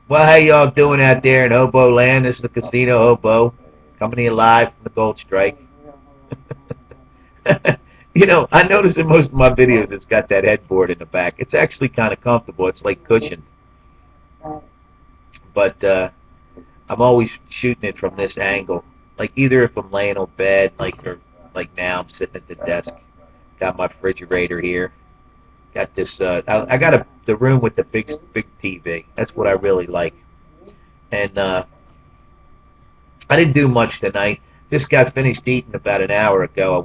Well, how y'all doing out there in Hobo Land? This is the Casinohobo, coming to you live from the Gold Strike. I notice in most of my videos it's got that headboard in the back. It's actually kind of comfortable. It's like cushioned. But I'm always shooting it from this angle. Like either if I'm laying on bed, like now I'm sitting at the desk. Got my refrigerator here. Got this. I got the room with the big TV. That's what I really like. And I didn't do much tonight. Just got finished eating about an hour ago.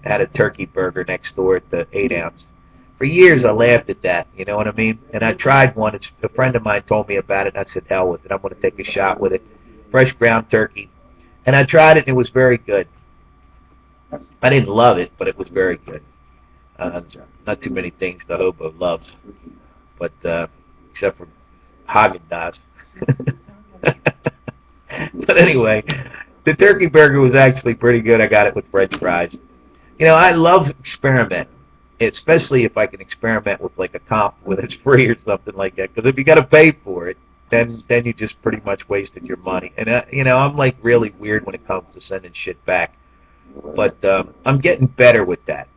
Had a turkey burger next door at the 8-ounce. For years I laughed at that, you know what I mean? And I tried one. A friend of mine told me about it, and I said, hell with it. I'm going to take a shot with it. Fresh ground turkey. And I tried it, and it was very good. I didn't love it, but it was very good. Not too many things the hobo loves, but except for Haagen-Dazs. But anyway, the turkey burger was actually pretty good. I got it with French fries. I love experiment, especially if I can experiment with like a comp when it's free or something like that. Because if you got to pay for it, then you just pretty much wasted your money. And I'm like really weird when it comes to sending shit back, but I'm getting better with that.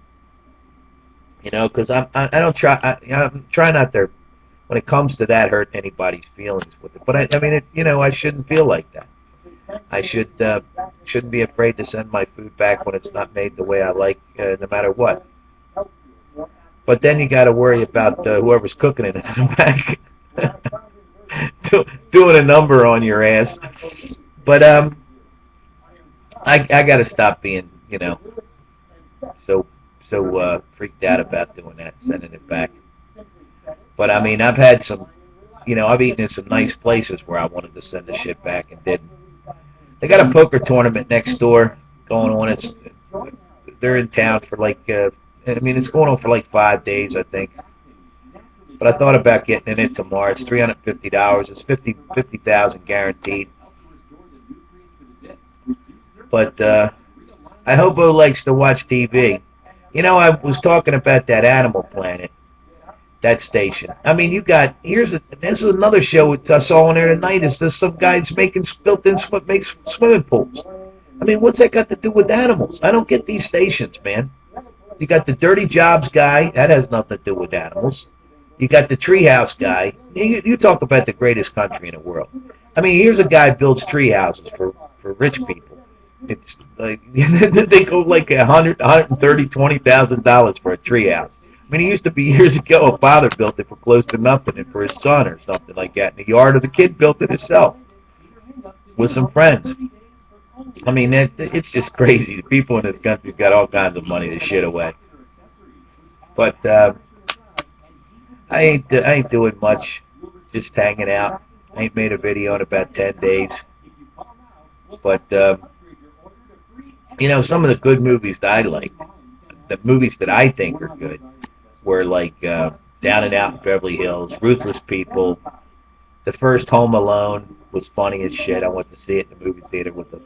Because I don't try. I'm trying not to, when it comes to that, hurt anybody's feelings with it. But I mean, I shouldn't feel like that. I shouldn't be afraid to send my food back when it's not made the way I like, no matter what. But then you got to worry about whoever's cooking it in the back doing a number on your ass. But I got to stop being so freaked out about doing that, sending it back. But I mean, I've had some, I've eaten in some nice places where I wanted to send the shit back and didn't. They got a poker tournament next door going on. They're in town for it's going on for like 5 days, I think. But I thought about getting in it tomorrow. It's $350. It's 50,000 guaranteed. But I hope Bo likes to watch TV. I was talking about that Animal Planet, that station. I mean, this is another show I saw on there tonight. Is there's some guys makes swimming pools. I mean, what's that got to do with animals? I don't get these stations, man. You got the Dirty Jobs guy. That has nothing to do with animals. You got the treehouse guy. You talk about the greatest country in the world. I mean, here's a guy who builds tree houses for rich people. It's like they go like $120,000 for a treehouse. I mean, it used to be years ago a father built it for close to nothing and for his son or something like that. In the yard of the kid built it himself with some friends. I mean, it's just crazy. The people in this country got all kinds of money to shit away. But I ain't doing much. Just hanging out. I ain't made a video in about 10 days. But some of the good movies that I like, the movies that I think are good, were like Down and Out in Beverly Hills, Ruthless People. The first Home Alone was funny as shit. I went to see it in the movie theater with a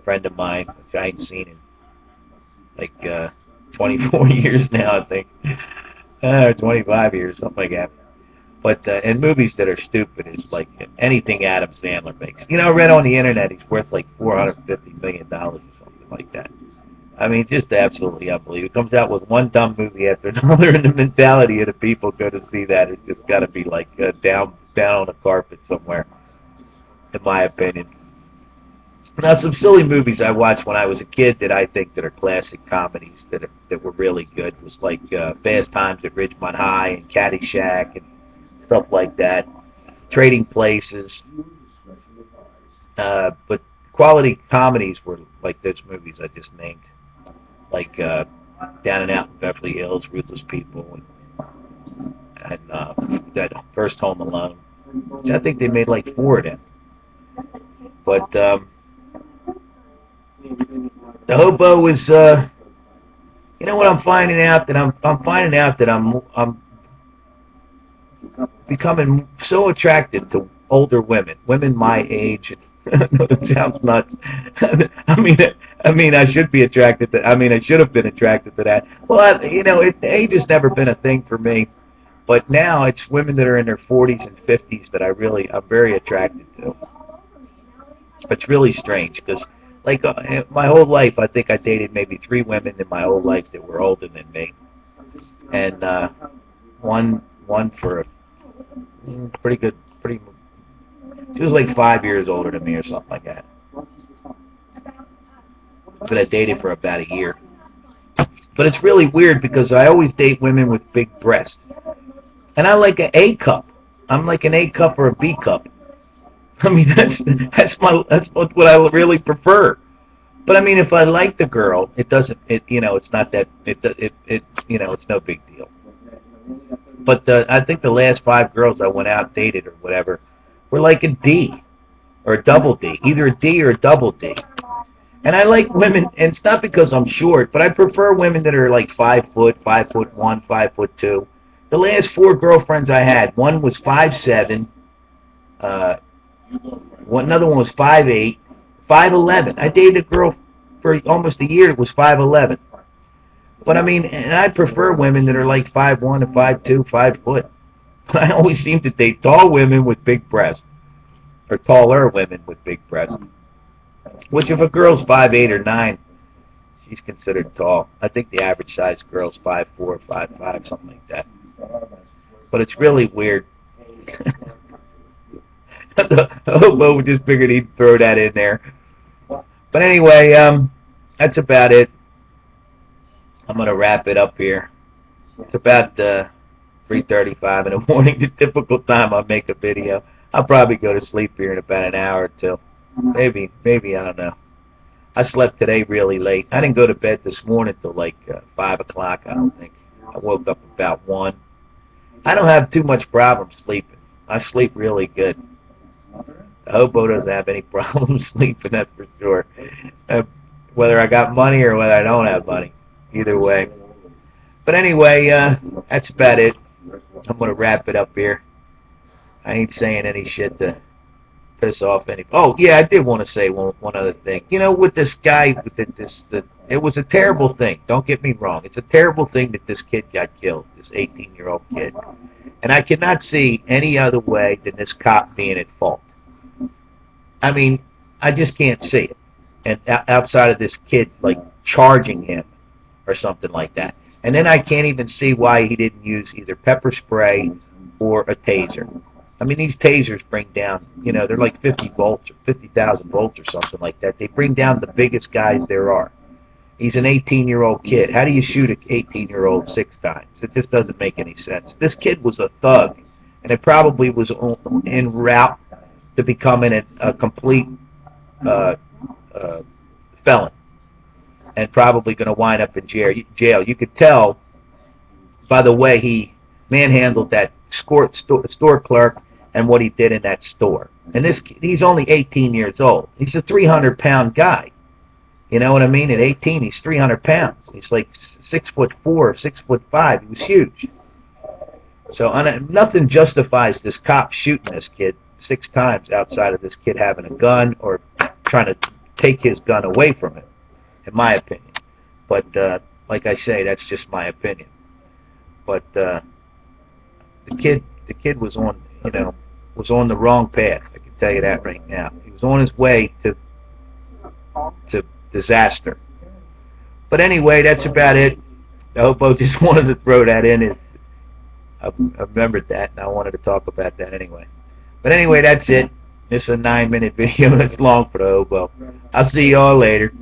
friend of mine, which I ain't seen in like 24 years now, I think. 25 years, something like that. But and movies that are stupid is like anything Adam Sandler makes. I read on the internet he's worth like $450 million or something like that. I mean, just absolutely unbelievable. He comes out with one dumb movie after another, and the mentality of the people go to see that it's just got to be like down on the carpet somewhere, in my opinion. Now, some silly movies I watched when I was a kid that I think that are classic comedies that were really good was like Fast Times at Ridgemont High and Caddyshack and stuff like that. Trading Places. But quality comedies were like those movies I just named. Like Down and Out in Beverly Hills, Ruthless People, and that first Home Alone. Which I think they made like 4 of them. But the hobo is, what I'm finding out that I'm becoming so attracted to older women my age. It sounds nuts. I mean, I should be attracted to. I mean, I should have been attracted to that. Well, age has never been a thing for me. But now it's women that are in their 40s and 50s that I'm very attracted to. It's really strange because, like, my whole life, I think I dated maybe 3 women in my whole life that were older than me, and one for a pretty good, she was like 5 years older than me or something like that. But I dated for about a year. But it's really weird because I always date women with big breasts, and I like an A cup. I'm like an A cup or a B cup. I mean, that's what I really prefer. But I mean, if I like the girl, it's not that it's no big deal. But I think the last 5 girls I went out dated or whatever were like a D or a double D, either a D or a double D. And I like women, and it's not because I'm short, but I prefer women that are like 5 foot, 5'1", 5'2". The last 4 girlfriends I had, one was 5'7", another one was 5'8", 5'11". I dated a girl for almost a year that was 5'11". But I mean, and I prefer women that are like 5'1" and 5'2", 5 foot. But I always seem to date tall women with big breasts, or taller women with big breasts. Which, if a girl's 5'8" or 9, she's considered tall. I think the average size girl's 5'4", 5'5", something like that. But it's really weird. The hobo just figured he'd throw that in there. But anyway, that's about it. I'm going to wrap it up here. It's about 3:35 in the morning, the typical time I make a video. I'll probably go to sleep here in about an hour or two. Maybe, I don't know. I slept today really late. I didn't go to bed this morning till like 5 o'clock, I don't think. I woke up about 1. I don't have too much problem sleeping. I sleep really good. The hobo doesn't have any problem sleeping, that's for sure. Whether I got money or whether I don't have money. Either way. But anyway, that's about it. I'm going to wrap it up here. I ain't saying any shit to piss off any. Oh, yeah, I did want to say one other thing. You know, with this guy, it was a terrible thing. Don't get me wrong. It's a terrible thing that this kid got killed, this 18-year-old kid. And I cannot see any other way than this cop being at fault. I mean, I just can't see it. And outside of this kid, like, charging him or something like that. And then I can't even see why he didn't use either pepper spray or a taser. I mean, these tasers bring down, they're like 50 volts or 50,000 volts or something like that. They bring down the biggest guys there are. He's an 18-year-old kid. How do you shoot an 18-year-old 6 times? It just doesn't make any sense. This kid was a thug, and it probably was en route to becoming a complete felon, and probably going to wind up in jail. You could tell by the way he manhandled that store clerk and what he did in that store. And he's only 18 years old. He's a 300-pound guy. You know what I mean? At 18, he's 300 pounds. He's like 6'4", 6'5". He was huge. So nothing justifies this cop shooting this kid 6 times outside of this kid having a gun or trying to take his gun away from him, in my opinion. But like I say, that's just my opinion. But the kid was on, was on the wrong path. I can tell you that right now. He was on his way to disaster. But anyway, that's about it. The hobo just wanted to throw that in. I remembered that, and I wanted to talk about that anyway. But anyway, that's it. This is a 9-minute video. That's long for the hobo. I'll see y'all later.